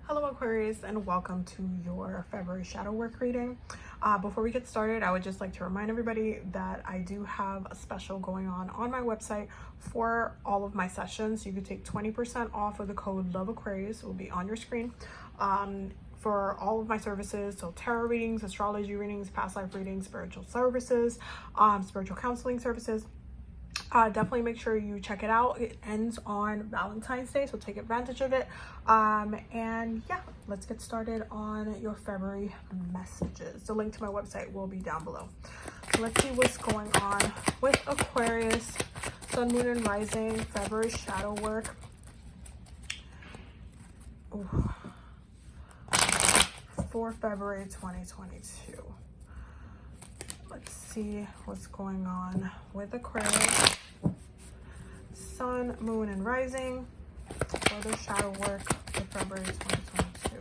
Hello Aquarius, and welcome to your February shadow work reading. Before we get started, I would just like to remind everybody that I do have a special going on my website for all of my sessions. You can take 20% off with the code Love Aquarius. It will be on your screen for all of my services. So tarot readings, astrology readings, past life readings, spiritual services, spiritual counseling services. Definitely make sure you check it out. It ends on Valentine's Day, so take advantage of it. And yeah, let's get started on your February messages. The link to my website will be down below. So let's see what's going on with Aquarius, Sun, Moon, and Rising, February shadow work. Ooh. For February 2022. Let's see what's going on with Aquarius, Sun, Moon, and Rising for their shadow work for February 2022.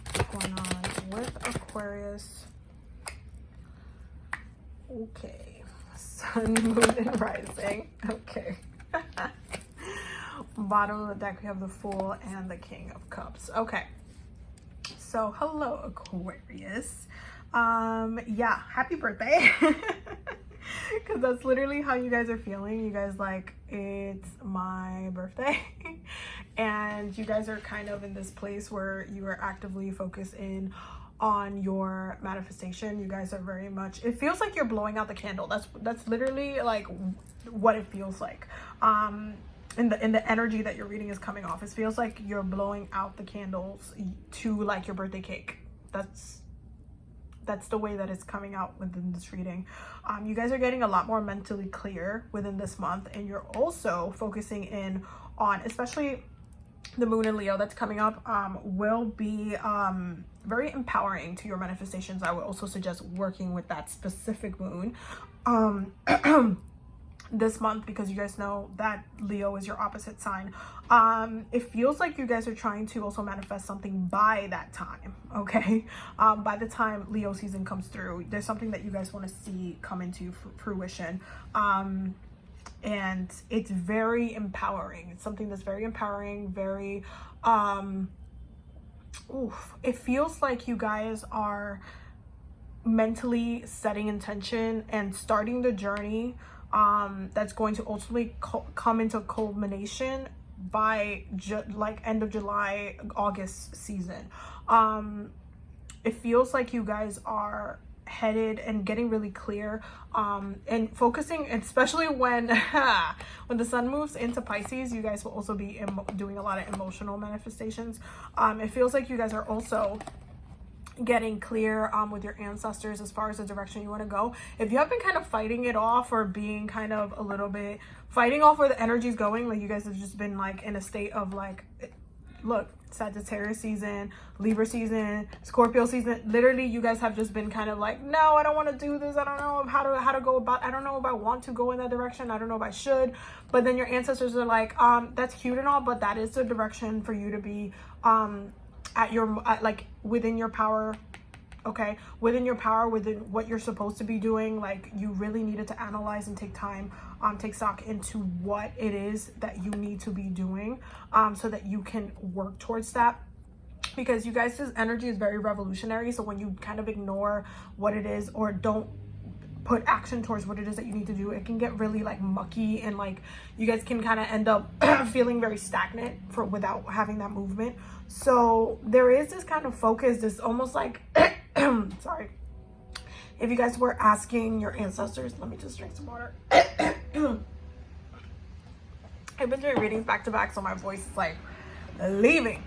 What's going on with Aquarius? Okay, Sun, Moon, and Rising. Okay. Bottom of the deck, we have the Fool and the King of Cups. Okay. So, hello, Aquarius. Yeah, happy birthday. Because that's literally how you guys are feeling. You guys like, it's my birthday. And you guys are kind of in this place where you are actively focusing on your manifestation. You guys are very much, it feels like you're blowing out the candle. That's literally like what it feels like. In the energy that your reading is coming off, it feels like you're blowing out the candles to like your birthday cake. That's the way that it's coming out within this reading. You guys are getting a lot more mentally clear within this month, and you're also focusing in on, especially the Moon in Leo that's coming up, will be very empowering to your manifestations. I would also suggest working with that specific moon this month, because you guys know that Leo is your opposite sign. It feels like you guys are trying to also manifest something by that time, okay? By the time Leo season comes through, there's something that you guys want to see come into fruition. And it's very empowering. It's something that's very empowering, very, it feels like you guys are mentally setting intention and starting the journey that's going to ultimately come into culmination by like end of July, August season. It feels like you guys are headed and getting really clear, and focusing, especially when when the sun moves into Pisces. You guys will also be doing a lot of emotional manifestations. It feels like you guys are also getting clear with your ancestors as far as the direction you want to go. If you have been kind of fighting it off, or being kind of a little bit fighting off where the energy is going, like you guys have just been like in a state of like, look, Sagittarius season, Libra season, Scorpio season, literally you guys have just been kind of like, no, I don't want to do this, I don't know how to go about, I don't know if I want to go in that direction, I don't know if I should. But then your ancestors are like, that's cute and all, but that is the direction for you to be like within your power, okay, within your power, within what you're supposed to be doing. Like, you really needed to analyze and take time, take stock into what it is that you need to be doing, so that you can work towards that. Because you guys' energy is very revolutionary, so when you kind of ignore what it is or don't put action towards what it is that you need to do, it can get really like mucky, and like you guys can kind of end up feeling very stagnant without having that movement. So there is this kind of focus, this almost like sorry, if you guys were asking your ancestors, let me just drink some water. I've been doing readings back to back, so my voice is like leaving.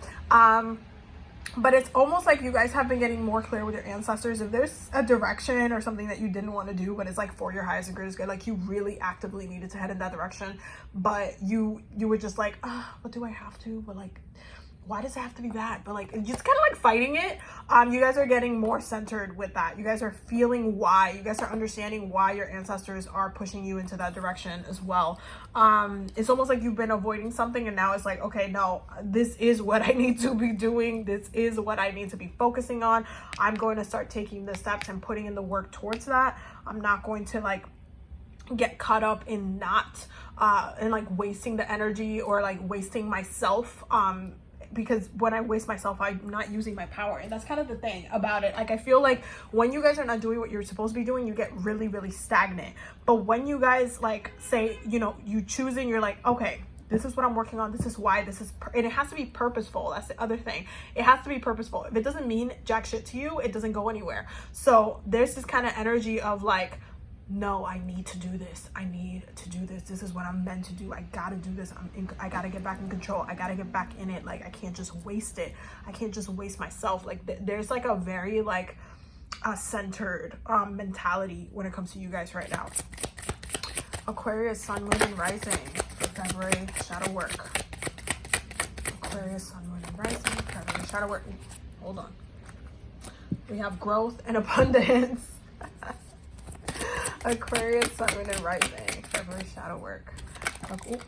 But it's almost like you guys have been getting more clear with your ancestors. If there's a direction or something that you didn't want to do, but it's like for your highest and greatest good, like you really actively needed to head in that direction, but you were just like, but do I have to? But like, why does it have to be that? But like, just kind of like fighting it. You guys are getting more centered with that. You guys are feeling why. You guys are understanding why your ancestors are pushing you into that direction as well. It's almost like you've been avoiding something, and now it's like, okay, no, this is what I need to be doing. This is what I need to be focusing on. I'm going to start taking the steps and putting in the work towards that. I'm not going to like get caught up in not and like wasting the energy or like wasting myself because when I waste myself, I'm not using my power. And that's kind of the thing about it. Like, I feel like when you guys are not doing what you're supposed to be doing, you get really, really stagnant. But when you guys like say, you know, you choosing, you're like, okay, this is what I'm working on. This is why. This is, and it has to be purposeful. That's the other thing. It has to be purposeful. If it doesn't mean jack shit to you, it doesn't go anywhere. So there's this kind of energy of like, no, I need to do this. I need to do this. This is what I'm meant to do. I gotta do this. I gotta get back in control. I gotta get back in it. Like, I can't just waste it. I can't just waste myself. Like, there's like a very like centered mentality when it comes to you guys right now. Aquarius, sun, moon, and rising for February shadow work. Aquarius, sun, moon, and rising, February shadow work. Hold on. We have growth and abundance. Aquarius, sun, moon, and rising, February shadow work. Okay.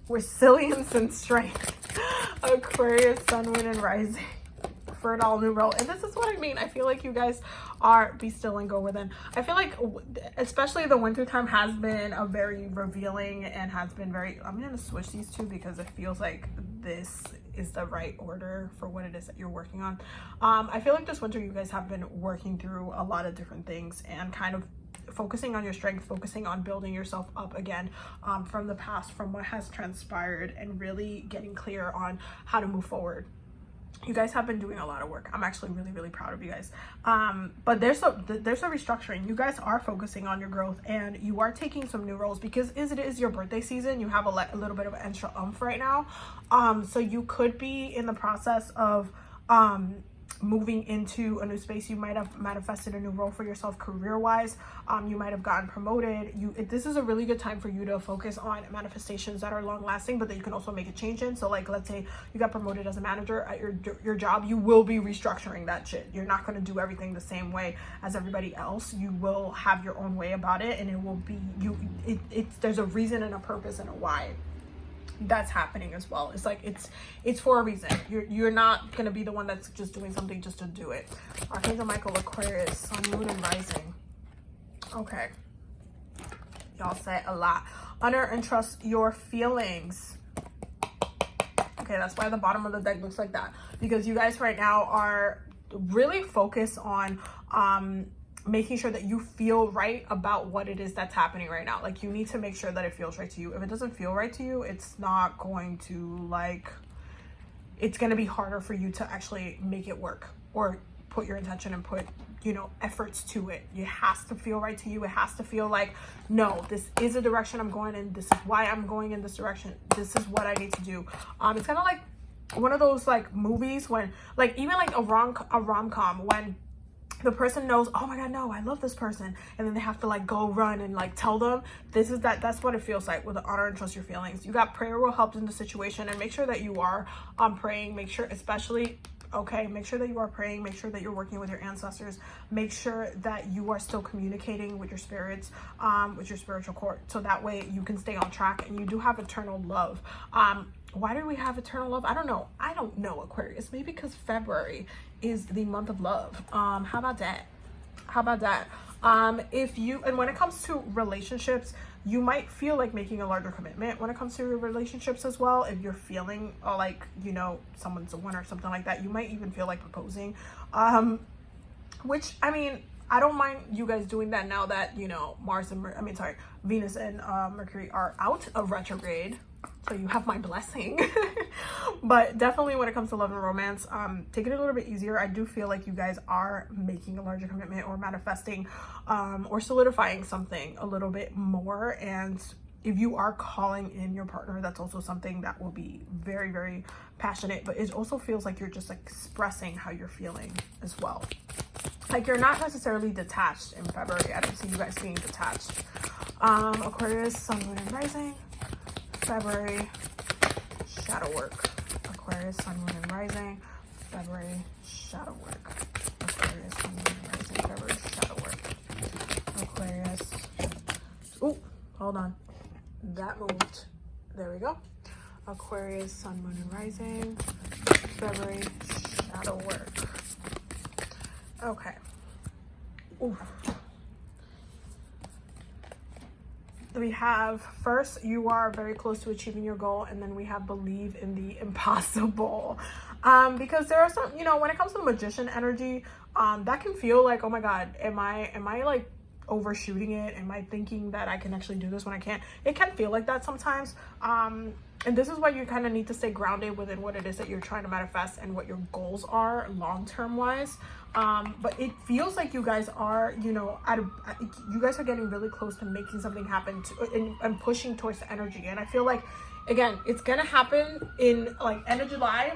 Resilience and strength. Aquarius, sun, moon, and rising. Fertile new role. And this is what I mean. I feel like you guys are be still and go within. I feel like especially the winter time has been a very revealing and has been very, I'm going to switch these two because it feels like this is the right order for what it is that you're working on. I feel like this winter you guys have been working through a lot of different things and kind of focusing on your strength, focusing on building yourself up again from the past, from what has transpired, and really getting clear on how to move forward. You guys have been doing a lot of work. I'm actually really, really proud of you guys. But there's a restructuring. You guys are focusing on your growth and you are taking some new roles because it is your birthday season. You have a little bit of extra oomph right now. So you could be in the process of moving into a new space. You might have manifested a new role for yourself career-wise. You might have gotten promoted. This is a really good time for you to focus on manifestations that are long-lasting, but that you can also make a change in. So like, let's say you got promoted as a manager at your job, you will be restructuring that shit. You're not going to do everything the same way as everybody else. You will have your own way about it, and it will be there's a reason and a purpose and a why that's happening as well. It's like it's for a reason. You're not gonna be the one that's just doing something just to do it. Archangel Michael, Aquarius, sun, moon, and rising. Okay, y'all say a lot. Honor and trust your feelings. Okay, that's why the bottom of the deck looks like that, because you guys right now are really focused on making sure that you feel right about what it is that's happening right now. Like, you need to make sure that it feels right to you. If it doesn't feel right to you, it's not going to, like, it's going to be harder for you to actually make it work or put your intention and put, you know, efforts to it. It has to feel right to you. It has to feel like, no, this is a direction I'm going in. This is why I'm going in this direction. This is what I need to do. It's kind of like one of those like movies when, like, even like a rom-com when the person knows, oh my god, no, I love this person, and then they have to like go run and like tell them. That's what it feels like with the honor and trust your feelings. You got prayer will help in the situation, and make sure that you are praying. Make sure, especially, okay, make sure that you are praying. Make sure that you're working with your ancestors. Make sure that you are still communicating with your spirits, with your spiritual core, so that way you can stay on track. And you do have eternal love. Why do we have eternal love? I don't know, Aquarius. Maybe because February is the month of love. How about that? And when it comes to relationships, you might feel like making a larger commitment when it comes to your relationships as well. If you're feeling like, you know, someone's a one or something like that, you might even feel like proposing. Which, I mean, I don't mind you guys doing that now that, you know, Venus and Mercury are out of retrograde. So you have my blessing. But definitely when it comes to love and romance, take it a little bit easier. I do feel like you guys are making a larger commitment or manifesting or solidifying something a little bit more. And if you are calling in your partner, that's also something that will be very, very passionate. But it also feels like you're just like expressing how you're feeling as well. Like, you're not necessarily detached in February. I don't see you guys being detached. Aquarius, sun, moon, and rising. February shadow work. Aquarius, sun, moon, and rising. February shadow work. Aquarius, sun, moon, and rising. February shadow work. Aquarius. Oh, hold on. That moved. There we go. Aquarius, sun, moon, and rising. February shadow work. Okay. Ooh. we have first, you are very close to achieving your goal, and then we have believe in the impossible. Because there are some, you know, when it comes to the magician energy, that can feel like, oh my god, am I like overshooting it? Am I thinking that I can actually do this when I can't? It can feel like that sometimes. And this is why you kind of need to stay grounded within what it is that you're trying to manifest and what your goals are long-term wise. But it feels like you guys are, you know, you guys are getting really close to making something happen and pushing towards the energy. And I feel like, again, it's gonna happen in like end of July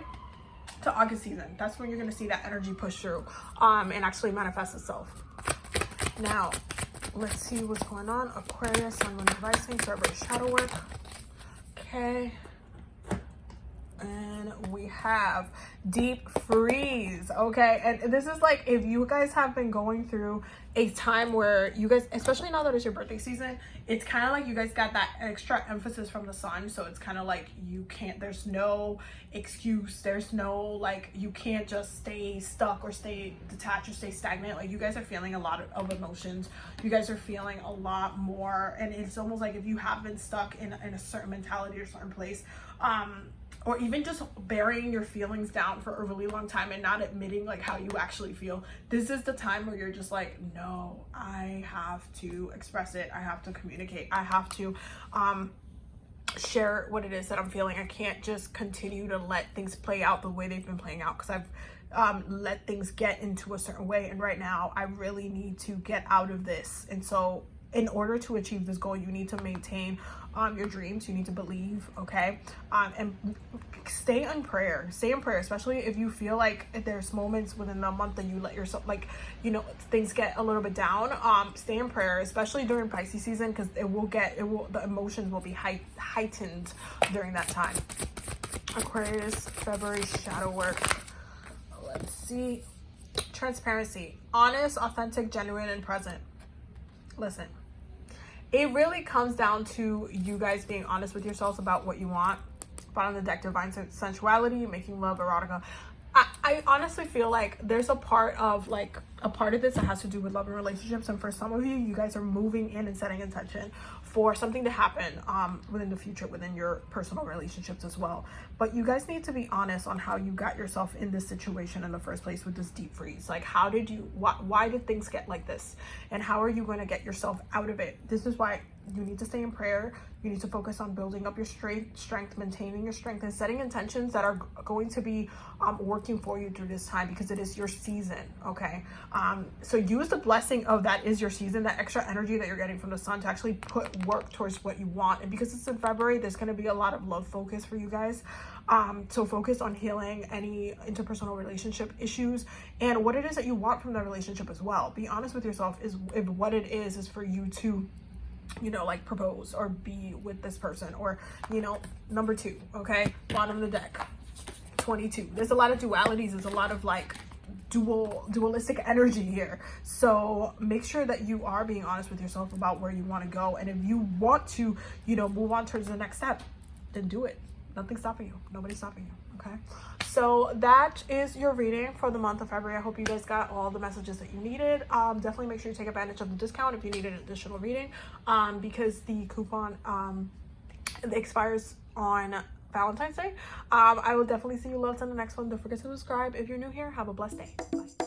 to August season. That's when you're gonna see that energy push through and actually manifest itself. Now, let's see what's going on. Aquarius, Sun, Moon, Rising, February shadow work. Okay. And we have deep freeze. Okay, and this is like, if you guys have been going through a time where you guys, especially now that it's your birthday season, it's kind of like you guys got that extra emphasis from the sun. So it's kind of like you can't, there's no excuse, there's no like, you can't just stay stuck or stay detached or stay stagnant. Like, you guys are feeling a lot of emotions. You guys are feeling a lot more, and it's almost like if you have been stuck in a certain mentality or certain place, or even just burying your feelings down for a really long time and not admitting like how you actually feel, this is the time where you're just like, no, I have to express it, I have to communicate, I have to share what it is that I'm feeling. I can't just continue to let things play out the way they've been playing out, because I've let things get into a certain way, and right now I really need to get out of this. And so in order to achieve this goal, you need to maintain your dreams. You need to believe, okay? And stay in prayer, especially if you feel like there's moments within the month that you let yourself, like, you know, things get a little bit down. Stay in prayer, especially during Pisces season, because the emotions will be heightened during that time. Aquarius, February shadow work. Let's see. Transparency, honest, authentic, genuine, and present. Listen, it really comes down to you guys being honest with yourselves about what you want. Bottom of the deck, divine sensuality, making love, erotica. I honestly feel like there's a part of this that has to do with love and relationships, and for some of you, you guys are moving in and setting intention for something to happen within the future, within your personal relationships as well. But you guys need to be honest on how you got yourself in this situation in the first place with this deep freeze. Like, how did you, why did things get like this, and how are you going to get yourself out of it? This is why you need to stay in prayer. You need to focus on building up your strength, maintaining your strength, and setting intentions that are going to be working for you through this time, because it is your season, okay? So use the blessing of that is your season, that extra energy that you're getting from the sun, to actually put work towards what you want. And because it's in February, there's going to be a lot of love focus for you guys. So focus on healing any interpersonal relationship issues and what it is that you want from the relationship as well. Be honest with yourself if what it is for you to, you know, like propose or be with this person, or, you know, number 2, okay? Bottom of the deck, 22. There's a lot of dualities. There's a lot of like dualistic energy here. So make sure that you are being honest with yourself about where you want to go. And if you want to, you know, move on towards the next step, then do it. Nothing's stopping you. Nobody's stopping you. Okay. So that is your reading for the month of February. I hope you guys got all the messages that you needed. Definitely make sure you take advantage of the discount if you need an additional reading, because the coupon it expires on Valentine's Day. I will definitely see you loves on the next one. Don't forget to subscribe if you're new here. Have a blessed day. Bye.